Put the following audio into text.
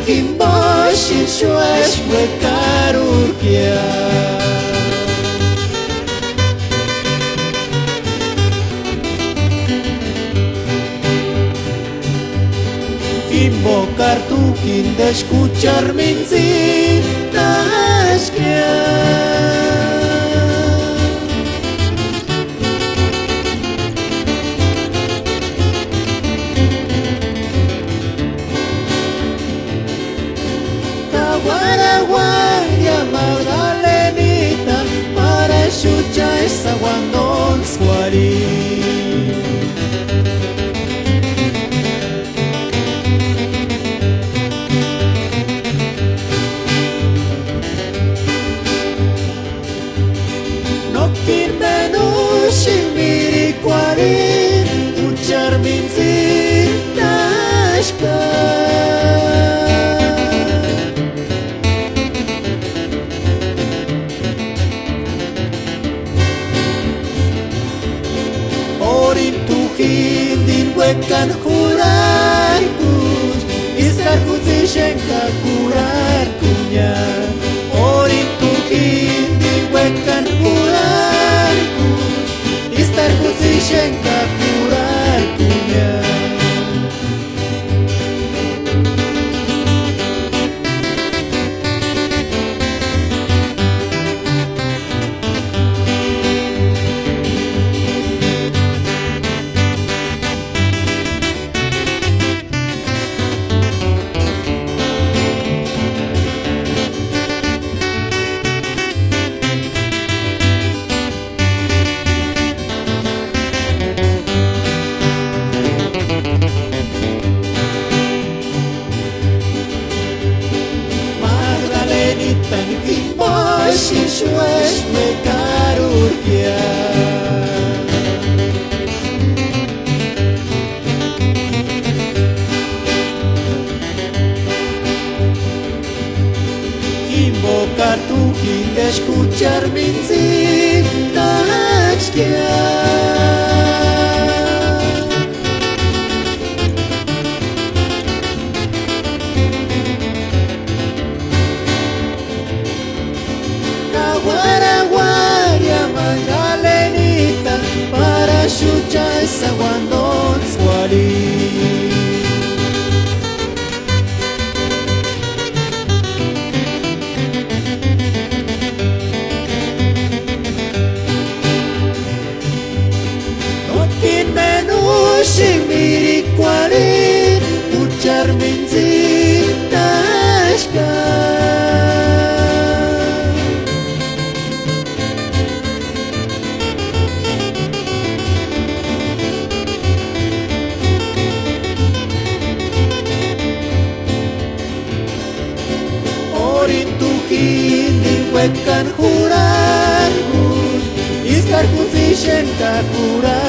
Kimboshi shwesh wekarurkia Invocar tu fin de escuchar minzin nashkia Guaraguaria Magdalenita para escuchar esa guandón suari No kin menu shimiri kwari ucar minzin nashka Din wekan jurar kus Iskar kutzishenka kurar kunya Orin tukin din wekan jurar kus Iskar kutzishenka kurar kunya Tan kimboshi shwesh wekarurkia Invocar tu fin de escuchar minzin nashkia Guaraguaria Magdalenita para escuchar esa guandón suari No kin menu shimiri kwari ucar minzin nashka Wekan jurar kus Iskar kutzishenka kurar